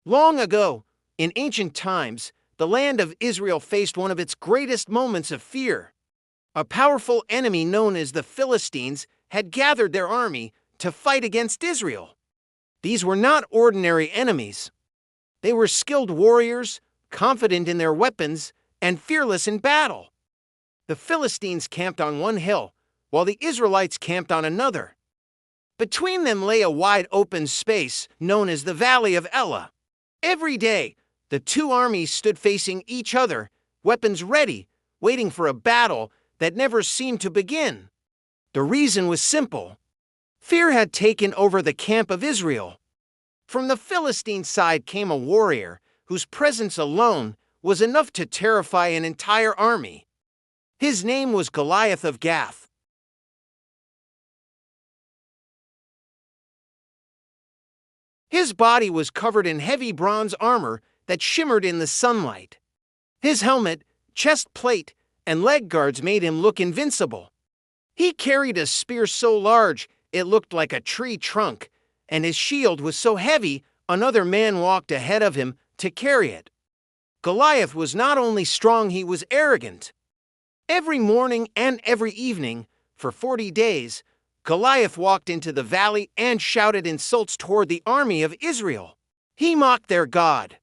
Long ago, in ancient times, the land of Israel faced one of its greatest moments of fear. A powerful enemy known as the Philistines had gathered their army to fight against Israel. These were not ordinary enemies. They were skilled warriors, confident in their weapons, and fearless in battle. The Philistines camped on one hill, while the Israelites camped on another. Between them lay a wide open space known as the Valley of Elah. Every day, the two armies stood facing each other, weapons ready, waiting for a battle that never seemed to begin. The reason was simple. Fear had taken over the camp of Israel. From the Philistine side came a warrior whose presence alone was enough to terrify an entire army. His name was Goliath of Gath. His body was covered in heavy bronze armor that shimmered in the sunlight. His helmet, chest plate, and leg guards made him look invincible. He carried a spear so large it looked like a tree trunk, and his shield was so heavy another man walked ahead of him to carry it. Goliath was not only strong, he was arrogant. Every morning and every evening, for 40 days, Goliath walked into the valley and shouted insults toward the army of Israel. He mocked their God.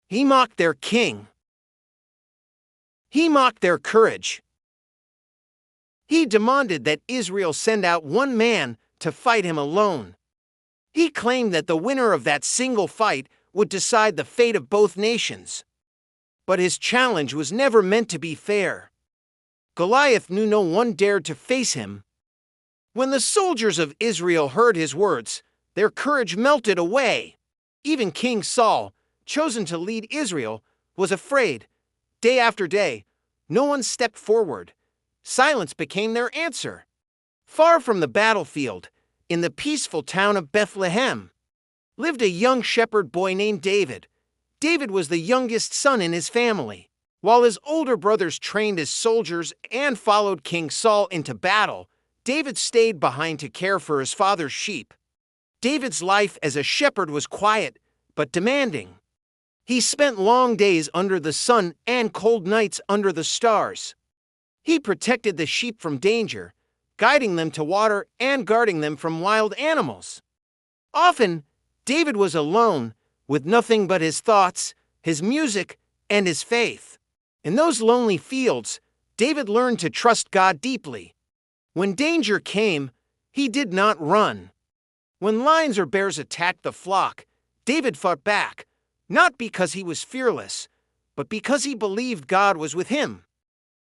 He mocked their king. He mocked their courage. He demanded that Israel send out one man to fight him alone. He claimed that the winner of that single fight would decide the fate of both nations. But his challenge was never meant to be fair. Goliath knew no one dared to face him. When the soldiers of Israel heard his words, their courage melted away. Even King Saul, chosen to lead Israel, was afraid. Day after day, no one stepped forward. Silence became their answer. Far from the battlefield, in the peaceful town of Bethlehem, lived a young shepherd boy named David. David was the youngest son in his family. While his older brothers trained as soldiers and followed King Saul into battle, David stayed behind to care for his father's sheep. David's life as a shepherd was quiet, but demanding. He spent long days under the sun and cold nights under the stars. He protected the sheep from danger, guiding them to water and guarding them from wild animals. Often, David was alone, with nothing but his thoughts, his music, and his faith. In those lonely fields, David learned to trust God deeply. When danger came, he did not run. When lions or bears attacked the flock, David fought back, not because he was fearless, but because he believed God was with him.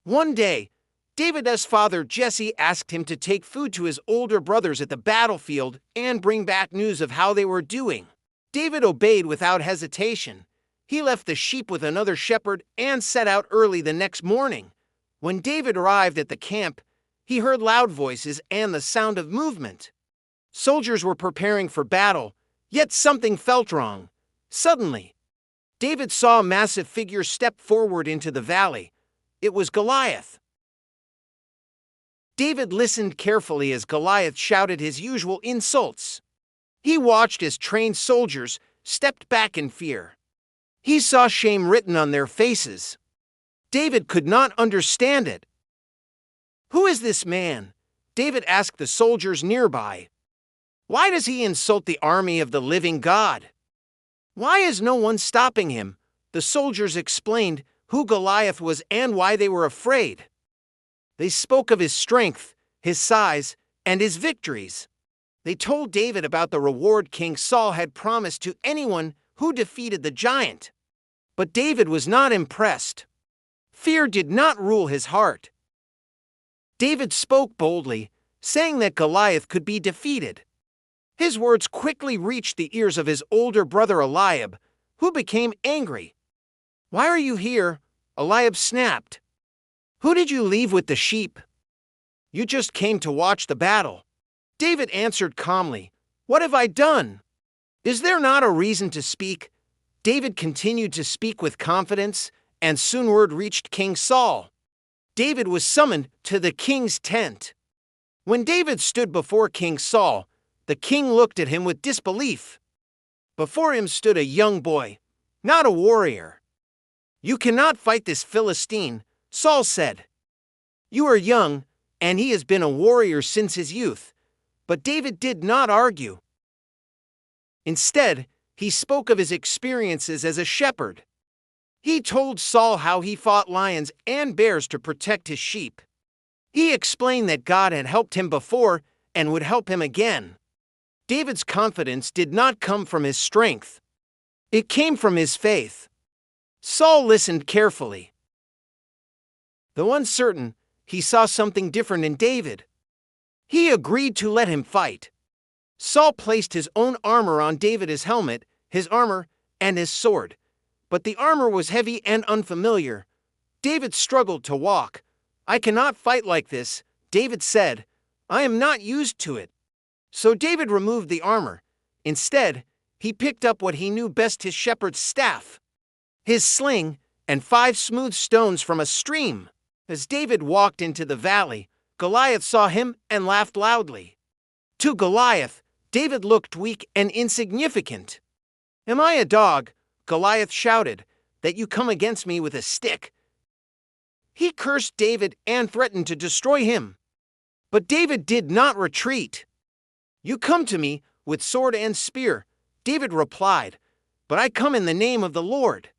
One day, David's father Jesse asked him to take food to his older brothers at the battlefield and bring back news of how they were doing. David obeyed without hesitation. He left the sheep with another shepherd and set out early the next morning. When David arrived at the camp, he heard loud voices and the sound of movement. Soldiers were preparing for battle, yet something felt wrong. Suddenly, David saw a massive figure step forward into the valley. It was Goliath. David listened carefully as Goliath shouted his usual insults. He watched as trained soldiers stepped back in fear. He saw shame written on their faces. David could not understand it. "Who is this man?" David asked the soldiers nearby. "Why does he insult the army of the living God? Why is no one stopping him?" The soldiers explained who Goliath was and why they were afraid. They spoke of his strength, his size, and his victories. They told David about the reward King Saul had promised to anyone who defeated the giant. But David was not impressed. Fear did not rule his heart. David spoke boldly, saying that Goliath could be defeated. His words quickly reached the ears of his older brother Eliab, who became angry. "Why are you here?" Eliab snapped. "Who did you leave with the sheep?" "You just came to watch the battle." David answered calmly, "What have I done? Is there not a reason to speak?" David continued to speak with confidence, and soon word reached King Saul. David was summoned to the king's tent. When David stood before King Saul, the king looked at him with disbelief. Before him stood a young boy, not a warrior. "You cannot fight this Philistine," Saul said. "You are young, and he has been a warrior since his youth." But David did not argue. Instead, he spoke of his experiences as a shepherd. He told Saul how he fought lions and bears to protect his sheep. He explained that God had helped him before and would help him again. David's confidence did not come from his strength. It came from his faith. Saul listened carefully. Though uncertain, he saw something different in David. He agreed to let him fight. Saul placed his own armor on David: his helmet, his armor, and his sword. But the armor was heavy and unfamiliar. David struggled to walk. "I cannot fight like this," David said. "I am not used to it." So David removed the armor. Instead, he picked up what he knew best: his shepherd's staff, his sling, and 5 smooth stones from a stream. As David walked into the valley, Goliath saw him and laughed loudly. To Goliath, David looked weak and insignificant. "Am I a dog," Goliath shouted, "that you come against me with a stick?" He cursed David and threatened to destroy him. But David did not retreat. "You come to me with sword and spear," David replied, "but I come in the name of the Lord."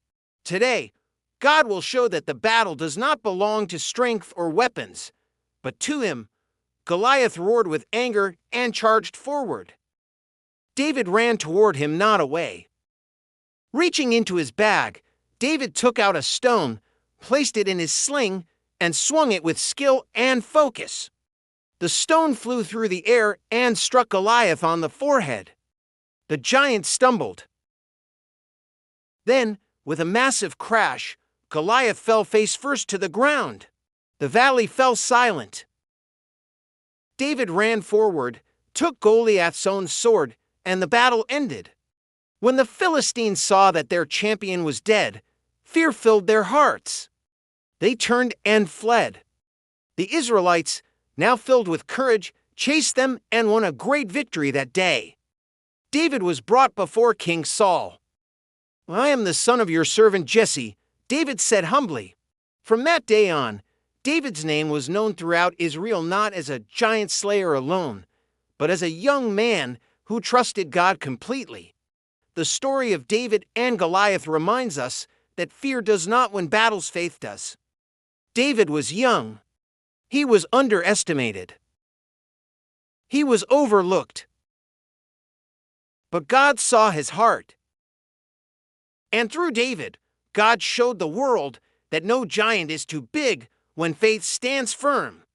Today, God will show that the battle does not belong to strength or weapons, but to him. Goliath roared with anger and charged forward. David ran toward him, not away. Reaching into his bag, David took out a stone, placed it in his sling, and swung it with skill and focus. The stone flew through the air and struck Goliath on the forehead. The giant stumbled. Then, with a massive crash, Goliath fell face first to the ground. The valley fell silent. David ran forward, took Goliath's own sword, and the battle ended. When the Philistines saw that their champion was dead, fear filled their hearts. They turned and fled. The Israelites, now filled with courage, chased them and won a great victory that day. David was brought before King Saul. "I am the son of your servant Jesse," David said humbly. From that day on, David's name was known throughout Israel not as a giant slayer alone, but as a young man who trusted God completely. The story of David and Goliath reminds us that fear does not win battles, faith does. David was young. He was underestimated. He was overlooked. But God saw his heart. And through David, God showed the world that no giant is too big when faith stands firm.